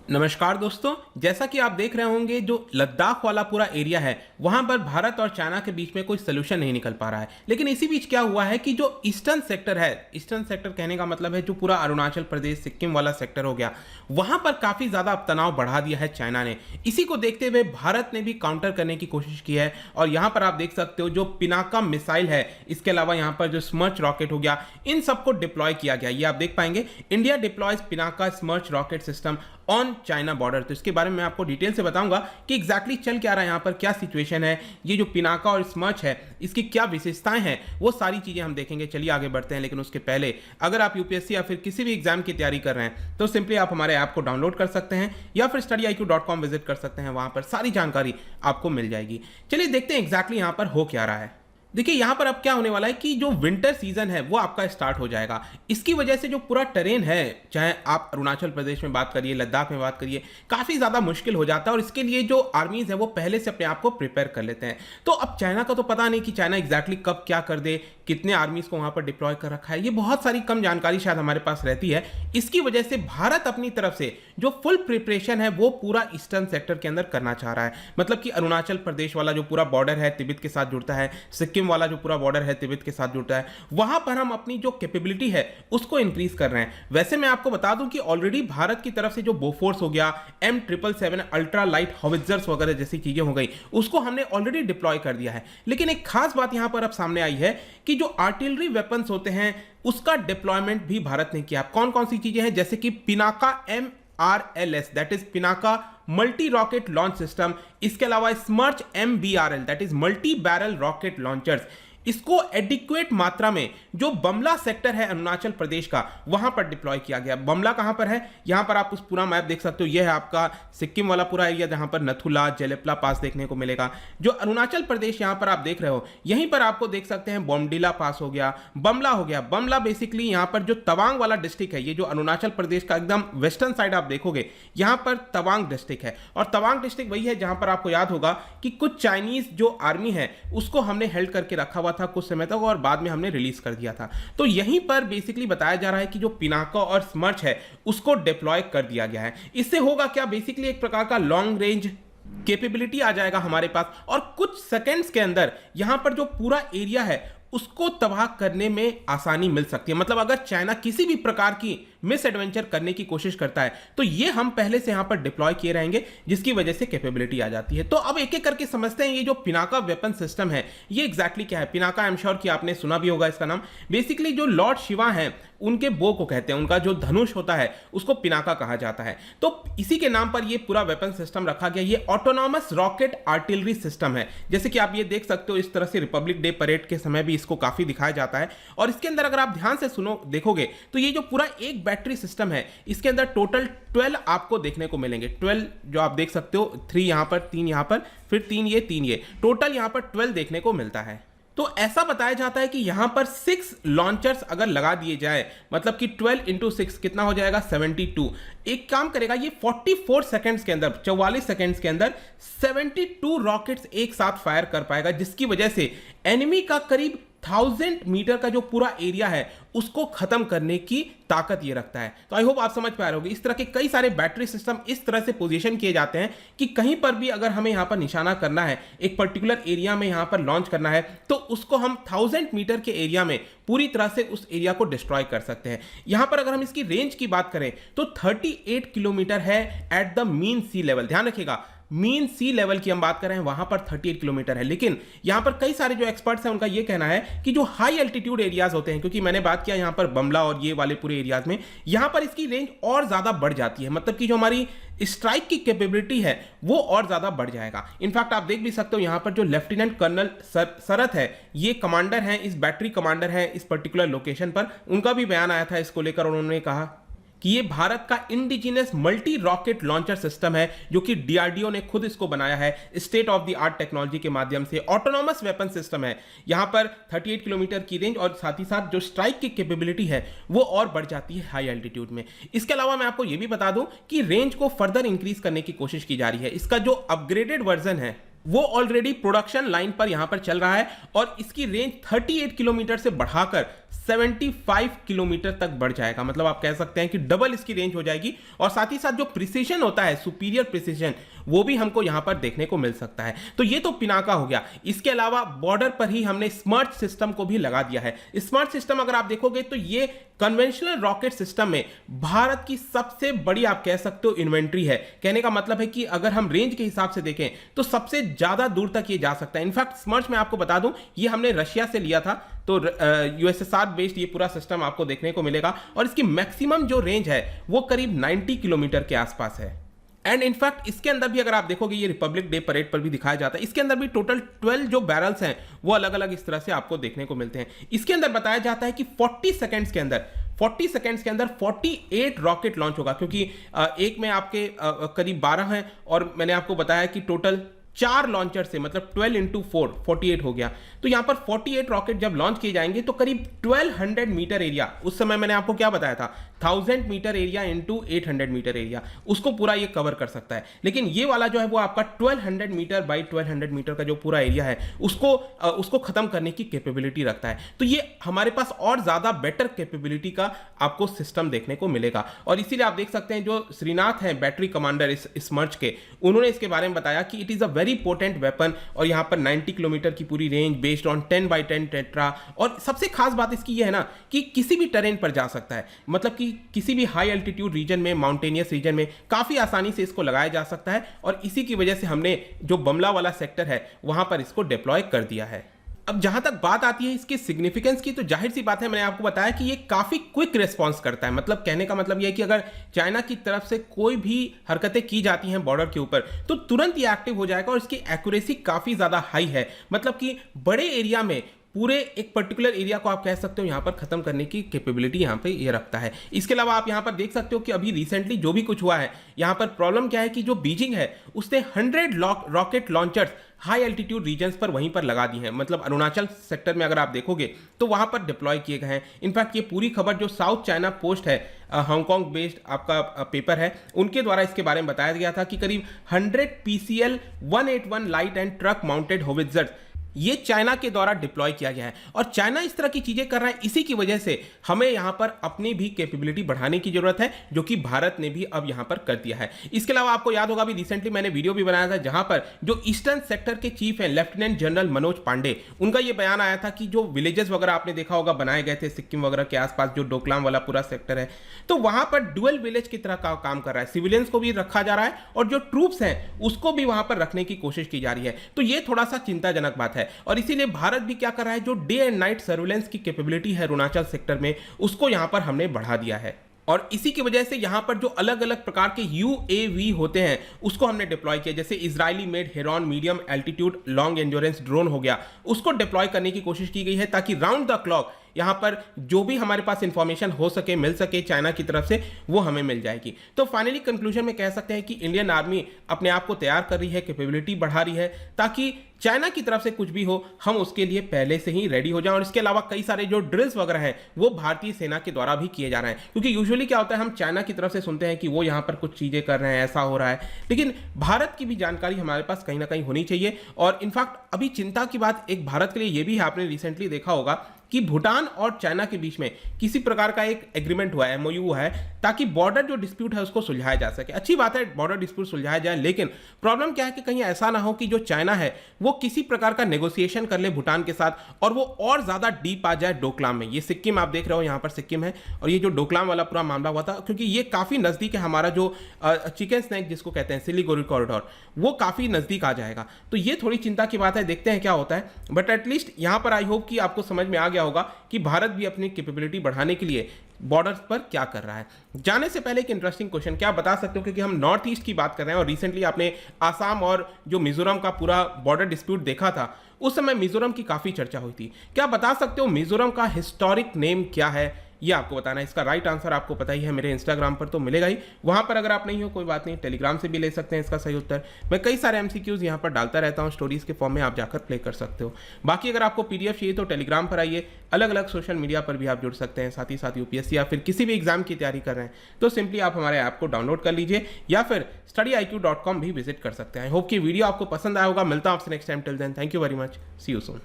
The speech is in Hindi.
नमस्कार दोस्तों। जैसा कि आप देख रहे होंगे, जो लद्दाख वाला पूरा एरिया है वहां पर भारत और चाइना के बीच में कोई सोल्यूशन नहीं निकल पा रहा है। लेकिन इसी बीच क्या हुआ है कि जो ईस्टर्न सेक्टर है, ईस्टर्न सेक्टर कहने का मतलब है जो पूरा अरुणाचल प्रदेश सिक्किम वाला सेक्टर हो गया, वहां पर काफी ज्यादा अब तनाव बढ़ा दिया है चाइना ने। इसी को देखते हुए भारत ने भी काउंटर करने की कोशिश की है और यहां पर आप देख सकते हो जो पिनाका मिसाइल है, इसके अलावा यहां पर जो स्मर्च रॉकेट हो गया, इन सबको डिप्लॉय किया गया। ये आप देख पाएंगे, India deploys Pinaka स्मर्च rocket system on China border. तो इसके बारे में मैं आपको डिटेल से बताऊंगा कि एग्जैक्टली चल क्या रहा है, यहाँ पर क्या सिचुएशन है, ये जो पिनाका और स्मर्च है इसकी क्या विशेषताएं हैं, वो सारी चीजें हम देखेंगे। चलिए आगे बढ़ते हैं। लेकिन उसके पहले अगर आप यूपीएससी या फिर किसी भी एग्जाम की तैयारी कर रहे हैं तो सिंपली आप हमारे ऐप को डाउनलोड कर सकते हैं या फिर studiiq.com विजिट कर सकते हैं, वहां पर सारी जानकारी आपको मिल जाएगी। चलिए देखते हैं एग्जैक्टली यहाँ पर हो क्या रहा है। देखिए यहाँ पर अब क्या होने वाला है कि जो विंटर सीजन है वो आपका स्टार्ट हो जाएगा। इसकी वजह से जो पूरा टेरेन है, चाहे आप अरुणाचल प्रदेश में बात करिए, लद्दाख में बात करिए, काफ़ी ज़्यादा मुश्किल हो जाता है और इसके लिए जो आर्मीज़ है वो पहले से अपने आप को प्रिपेयर कर लेते हैं। तो अब चाइना का तो पता नहीं कि चाइना एग्जैक्टली कब क्या कर दे, कितने आर्मीज़ को वहाँ पर डिप्लॉय कर रखा है, ये बहुत सारी कम जानकारी शायद हमारे पास रहती है। इसकी वजह से भारत अपनी तरफ से जो फुल प्रिपरेशन है वो पूरा ईस्टर्न सेक्टर के अंदर करना चाह रहा है। मतलब कि अरुणाचल प्रदेश वाला जो पूरा बॉर्डर है तिब्बत के साथ जुड़ता है, सिक्किम वाला जो पूरा बॉर्डर है तिब्बत के साथ जुड़ता है, वहां पर हम अपनी जो कैपेबिलिटी है उसको इंक्रीज कर रहे हैं। वैसे मैं आपको बता दूं कि ऑलरेडी भारत की तरफ से जो बोफोर्स हो गया, M777 अल्ट्रा लाइट हॉविट्जर्स वगैरह जैसी चीजें हो गई, उसको हमने ऑलरेडी डिप्लॉय कर दिया है। लेकिन एक खास बात यहां पर अब सामने आई है कि जो आर्टिलरी वेपन्स होते हैं उसका डिप्लॉयमेंट भी भारत ने किया। कौन कौन सी चीजें हैं, जैसे कि Pinaka MRLS that is Pinaka multi rocket launch system, इसके अलावा स्मर्च MBRL that is multi barrel rocket launchers, इसको एडिक्वेट मात्रा में जो बमला सेक्टर है अरुणाचल प्रदेश का वहां पर डिप्लॉय किया गया। बमला कहां पर है, यहां पर आप उस पूरा मैप देख सकते हो, यह है आपका सिक्किम वाला पूरा एरिया जहां पर नथुला जेलेप्ला पास देखने को मिलेगा। जो अरुणाचल प्रदेश यहां पर आप देख रहे हो, यहीं पर आपको देख सकते हैं बोमडिला पास हो गया, बमला हो गया। बमला बेसिकली यहां पर जो तवांग वाला डिस्ट्रिक्ट है, ये जो अरुणाचल प्रदेश का एकदम वेस्टर्न साइड आप देखोगे, यहां पर तवांग डिस्ट्रिक्ट है। और तवांग डिस्ट्रिक्ट वही है जहां पर आपको याद होगा कि कुछ चाइनीज जो आर्मी है उसको हमने हेल्ड करके रखा हुआ था कुछ समय तक और बाद में हमने रिलीज कर दिया था। तो यहीं पर बेसिकली बताया जा रहा है कि जो पिनाका और स्मर्च है उसको डिप्लॉय कर दिया गया है। इससे होगा क्या, बेसिकली एक प्रकार का लॉन्ग रेंज कैपेबिलिटी आ जाएगा हमारे पास और कुछ सेकंड्स के अंदर यहां पर जो पूरा एरिया है उसको तबाह करने में आसानी मिल सकती है। मतलब अगर चाइना किसी भी प्रकार की मिस एडवेंचर करने की कोशिश करता है तो ये हम पहले से यहां पर डिप्लॉय किए रहेंगे, जिसकी वजह से कैपेबिलिटी आ जाती है। तो अब एक एक करके समझते हैं ये जो पिनाका वेपन सिस्टम है ये एग्जैक्टली क्या है। पिनाका आई एम श्योर कि आपने सुना भी होगा इसका नाम। बेसिकली जो लॉर्ड शिवा है उनके बो को कहते हैं, उनका जो धनुष होता है उसको पिनाका कहा जाता है। तो इसी के नाम पर ये पूरा वेपन सिस्टम रखा गया। ये ऑटोनॉमस रॉकेट आर्टिलरी सिस्टम है, जैसे कि आप ये देख सकते हो, इस तरह से रिपब्लिक डे परेड के समय भी इसको काफी दिखाया जाता है। और इसके अंदर अगर आप ध्यान से सुनो देखोगे तो ये जो पूरा एक बैटरी सिस्टम है इसके अंदर टोटल 12 आपको देखने को मिलेंगे। 12 जो आप देख सकते हो, 3 यहां पर, 3 यहां पर, फिर 3 ये, टोटल यहां पर 12 देखने को मिलता है। तो ऐसा बताया जाता है कि यहां पर 6 लॉन्चर्स अगर लगा दिए जाए, मतलब कि 12 × 6 कितना हो जाएगा, 72। एक काम करेगा ये 44 सेकंड्स के अंदर, 44 सेकंड्स के अंदर 72 रॉकेट्स एक साथ फायर कर पाएगा, जिसकी वजह से एनिमी का करीब 1000 मीटर का जो पूरा एरिया है उसको खत्म करने की ताकत ये रखता है। तो आई होप आप समझ पा रहे होंगे। इस तरह के कई सारे बैटरी सिस्टम इस तरह से पोजीशन किए जाते हैं कि कहीं पर भी अगर हमें यहां पर निशाना करना है, एक पर्टिकुलर एरिया में यहां पर लॉन्च करना है, तो उसको हम 1000 मीटर के एरिया में पूरी तरह से उस एरिया को डिस्ट्रॉय कर सकते हैं। यहां पर अगर हम इसकी रेंज की बात करें तो 38 किलोमीटर है at the mean sea level. ध्यान रखिएगा, मीन सी लेवल की हम बात कर रहे हैं, वहां पर 38 किलोमीटर है। लेकिन यहां पर कई सारे जो एक्सपर्ट्स हैं उनका यह कहना है कि जो हाई एल्टीट्यूड एरियाज होते हैं, क्योंकि मैंने बात किया यहां पर बमला और ये वाले पूरे एरियाज में, यहां पर इसकी रेंज और ज्यादा बढ़ जाती है। मतलब कि जो हमारी स्ट्राइक की कैपेबिलिटी है वो और ज्यादा बढ़ जाएगा। इनफैक्ट आप देख भी सकते हो यहां पर जो लेफ्टिनेंट कर्नल सरत है, ये कमांडर हैं, इस बैटरी कमांडर हैं इस पर्टिकुलर लोकेशन पर, उनका भी बयान आया था इसको लेकर। उन्होंने कहा कि ये भारत का indigenous multi rocket launcher system है, जो कि डीआरडीओ ने खुद इसको बनाया है, state of the art technology के माध्यम से। ऑटोनॉमस वेपन सिस्टम है, यहां पर 38 किलोमीटर की रेंज और साथ ही साथ जो स्ट्राइक की कैपेबिलिटी है वो और बढ़ जाती है हाई एल्टीट्यूड में। इसके अलावा मैं आपको ये भी बता दूं कि रेंज को फर्दर इंक्रीज करने की कोशिश की जा रही है। इसका जो अपग्रेडेड वर्जन है वो ऑलरेडी प्रोडक्शन लाइन पर यहां पर चल रहा है और इसकी रेंज 38 किलोमीटर से बढ़ाकर 75 किलोमीटर तक बढ़ जाएगा। मतलब आप कह सकते हैं कि डबल इसकी रेंज हो जाएगी। और साथ ही साथ जो प्रिसिशन होता है, सुपीरियर प्रिसिशन, वो भी हमको यहां पर देखने को मिल सकता है। तो ये तो पिनाका हो गया। इसके अलावा बॉर्डर पर ही हमने स्मार्ट सिस्टम को भी लगा दिया है। स्मार्ट सिस्टम अगर आप देखोगे तो ये कन्वेंशनल रॉकेट सिस्टम में भारत की सबसे बड़ी, आप कह सकते हो, इन्वेंट्री है। कहने का मतलब है कि अगर हम रेंज के हिसाब से देखें तो सबसे ज्यादा दूर तक ये जा सकता है। इनफैक्ट स्मर्च में आपको बता दूं, ये हमने रशिया से लिया था, तो यूएसएसआर बेस्ड ये पूरा सिस्टम आपको देखने को मिलेगा। और इसकी मैक्सिमम जो रेंज है वो करीब 90 किलोमीटर के आसपास है। एंड इनफैक्ट इसके अंदर भी अगर आप देखोगे, ये रिपब्लिक डे परेड पर भी दिखाया जाता है, इसके अंदर भी टोटल 12 जो बैरल्स हैं वो अलग अलग इस तरह से आपको देखने को मिलते हैं। इसके अंदर बताया जाता है कि 40 सेकेंड्स के अंदर 48 रॉकेट लॉन्च होगा, क्योंकि एक में आपके करीब 12 हैं और मैंने आपको बताया कि टोटल 4 लॉन्चर से, मतलब 12 इंटू 4 48 हो गया। तो यहां पर 48 रॉकेट जब लॉन्च किए जाएंगे तो करीब 1200 मीटर एरिया, उस समय मैंने आपको क्या बताया था, 1000 metre area into 800 metre area, उसको पूरा ये कवर कर सकता है। लेकिन ये वाला जो है वो आपका 1200 मीटर बाई 1200 मीटर का जो पूरा एरिया है उसको खत्म करने की कैपेबिलिटी रखता है। तो ये हमारे पास और ज्यादा बेटर कैपेबिलिटी का आपको सिस्टम देखने को मिलेगा। और इसीलिए आप देख सकते हैं जो श्रीनाथ हैं, बैटरी कमांडर इस स्मर्च के, उन्होंने इसके बारे में बताया कि it is a very potent weapon. और यहां पर 90 किलोमीटर की पूरी range based on 10x10 tetra. और सबसे खास बात इसकी यह है ना कि किसी भी टेरेन पर जा सकता है, मतलब कि किसी भी हाई एल्टीट्यूड रीजन में, माउंटेनियस रीजन में काफी आसानी से इसको लगाया जा सकता है। और इसी की वजह से हमने जो बमला वाला सेक्टर है वहां पर इसको डिप्लॉय कर दिया है। अब जहां तक बात आती है इसके सिग्निफिकेंस की, तो जाहिर सी बात है, मैंने आपको बताया कि ये काफी क्विक रिस्पांस करता है। मतलब कहने का मतलब ये है कि अगर चाइना की तरफ से कोई भी हरकतें की जाती हैं बॉर्डर के ऊपर तो तुरंत ये एक्टिव हो जाएगा। और इसकी एक्यूरेसी काफी ज्यादा हाई है, मतलब कि बड़े एरिया में पूरे एक पर्टिकुलर एरिया को आप कह सकते हो यहां पर खत्म करने की कैपेबिलिटी यहां पे ये रखता है। इसके अलावा आप यहां पर देख सकते हो कि अभी रिसेंटली जो भी कुछ हुआ है, यहां पर प्रॉब्लम क्या है कि जो बीजिंग है उसने 100 rocket launchers high altitude regions पर वहीं पर लगा दी हैं। मतलब अरुणाचल सेक्टर में अगर आप देखोगे तो वहां पर डिप्लॉय किए गए हैं। इनफैक्ट ये पूरी खबर जो साउथ चाइना पोस्ट है, हांगकांग बेस्ड आपका पेपर है, उनके द्वारा इसके बारे में बताया गया था कि करीब 100 PCL 181 light and truck mounted howitzers ये चाइना के द्वारा डिप्लॉय किया गया है। और चाइना इस तरह की चीजें कर रहा है, इसी की वजह से हमें यहां पर अपनी भी कैपेबिलिटी बढ़ाने की जरूरत है, जो कि भारत ने भी अब यहां पर कर दिया है। इसके अलावा आपको याद होगा, अभी रिसेंटली मैंने वीडियो भी बनाया था जहां पर जो ईस्टर्न सेक्टर के चीफ हैं लेफ्टिनेंट जनरल मनोज पांडे, उनका यह बयान आया था कि जो विलेजेस वगैरह आपने देखा होगा बनाए गए थे सिक्किम वगैरह के आसपास, जो डोकलाम वाला पूरा सेक्टर है, तो वहां पर डुअल विलेज की तरह का काम कर रहा है। सिविलियंस को भी रखा जा रहा है और जो ट्रूप्स हैं उसको भी वहां पर रखने की कोशिश की जा रही है। तो यह थोड़ा सा चिंताजनक बात है। और इसीलिए भारत भी क्या कर रहा है, जो डे एंड नाइट सर्विलेंस की कैपेबिलिटी है अरुणाचल सेक्टर में, उसको यहां पर हमने बढ़ा दिया है। और इसी की वजह से यहां पर जो अलग अलग प्रकार के UAV होते हैं उसको हमने डिप्लॉय किया। जैसे Israeli made heron medium altitude long endurance drone हो गया, उसको डिप्लॉय करने की कोशिश की गई है ताकि राउंड द क्लॉक यहां पर जो भी हमारे पास इंफॉर्मेशन हो सके, मिल सके चाइना की तरफ से, वो हमें मिल जाएगी। तो फाइनली कंक्लूजन में कह सकते हैं कि इंडियन आर्मी अपने आप को तैयार कर रही है, कैपेबिलिटी बढ़ा रही है, ताकि चाइना की तरफ से कुछ भी हो हम उसके लिए पहले से ही रेडी हो जाएं। और इसके अलावा कई सारे जो ड्रिल्स वगैरह हैं वो भारतीय सेना के द्वारा भी किए जा रहे हैं। क्योंकि यूजुअली क्या होता है, हम चाइना की तरफ से सुनते हैं कि वो यहाँ पर कुछ चीजें कर रहे हैं, ऐसा हो रहा है, लेकिन भारत की भी जानकारी हमारे पास कहीं ना कहीं होनी चाहिए। और इनफैक्ट अभी चिंता की बात एक भारत के लिए ये भी है, आपने रिसेंटली देखा होगा कि भूटान और चाइना के बीच में किसी प्रकार का एक एग्रीमेंट हुआ है, MOU हुआ है, ताकि बॉर्डर जो डिस्प्यूट है उसको सुलझाया जा सके। अच्छी बात है, बॉर्डर डिस्प्यूट सुलझाया जाए, लेकिन प्रॉब्लम क्या है कि कहीं ऐसा ना हो कि जो चाइना है वो किसी प्रकार का नेगोशिएशन कर ले भूटान के साथ और वो और ज्यादा डीप आ जाए डोकलाम में। ये सिक्किम आप देख रहे हो, यहाँ पर सिक्किम है, और ये जो डोकलाम वाला पूरा मामला हुआ था, क्योंकि ये काफी नजदीक है, हमारा जो चिकन स्नैक जिसको कहते हैं सिलीगुड़ी कॉरिडोर, वो काफी नजदीक आ जाएगा। तो ये थोड़ी चिंता की बात है, देखते हैं क्या होता है। बट एटलीस्ट यहाँ पर आई होप कि आपको समझ में आ गया होगा कि भारत भी अपनी कैपेबिलिटी बढ़ाने के लिए बॉर्डर्स पर क्या कर रहा है। जाने से पहले एक इंटरेस्टिंग क्वेश्चन, क्या बता सकते हो, क्योंकि हम नॉर्थ ईस्ट की बात कर रहे हैं और रिसेंटली आपने आसाम और जो मिजोरम का पूरा बॉर्डर डिस्प्यूट देखा था, उस समय मिजोरम की काफी चर्चा हुई थी। क्या बता सकते हो मिजोरम का हिस्टोरिक नेम क्या है, ये आपको बताना है। इसका राइट आंसर आपको पता ही है, मेरे इंस्टाग्राम पर तो मिलेगा ही, वहां पर अगर आप नहीं हो कोई बात नहीं, टेलीग्राम से भी ले सकते हैं इसका सही उत्तर। मैं कई सारे MCQs यहां पर डालता रहता हूं स्टोरीज के फॉर्म में, आप जाकर प्ले कर सकते हो। बाकी अगर आपको PDF चाहिए तो टेलीग्राम पर आइए, अलग अलग सोशल मीडिया पर भी आप जुड़ सकते हैं। साथ ही साथ UPSC या फिर किसी भी एग्जाम की तैयारी कर रहे हैं तो सिंपली आप हमारे ऐप को डाउनलोड कर लीजिए या फिर studyIQ.com भी विजिट कर सकते हैं। आई होप कि वीडियो आपको पसंद आया होगा। मिलता हूं आपसे next time, till then thank you very much, see you soon.